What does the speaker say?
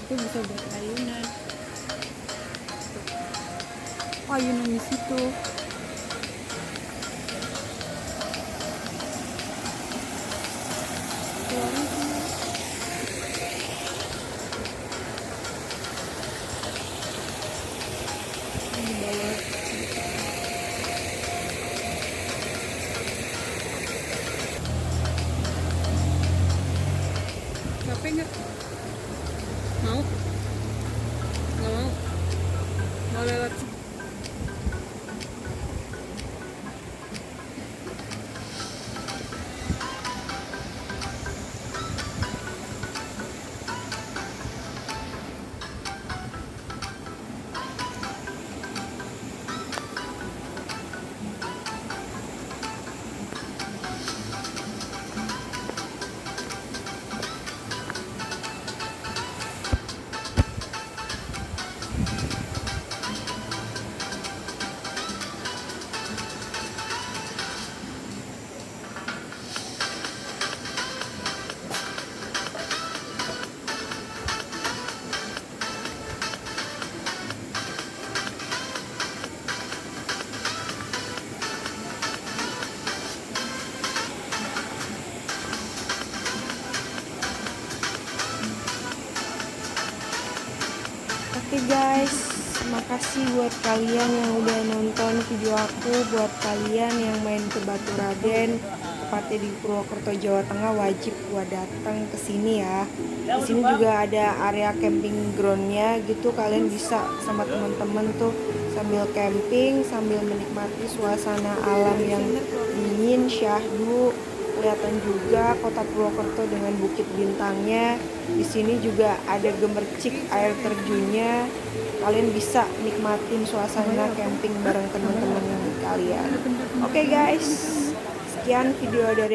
itu bisa buat ayunan. Oh, ayunan di situ. Keluarin sini. Di bawah. Capek nggak? Mau? Nggak mau? Mau lewat sini? Oke guys, makasih buat kalian yang udah nonton video aku. Buat kalian yang main ke Baturaden, tepatnya di Purwokerto, Jawa Tengah, wajib buat datang ke sini ya. Di sini juga ada area camping groundnya gitu, kalian bisa sama teman-teman tuh sambil camping, sambil menikmati suasana alam yang dingin, syahdu. Kelihatan juga kota Purwokerto dengan bukit bintangnya. Di sini juga ada gemercik air terjunnya. Kalian bisa nikmatin suasana camping bareng teman-teman kalian. Oke guys, sekian video dari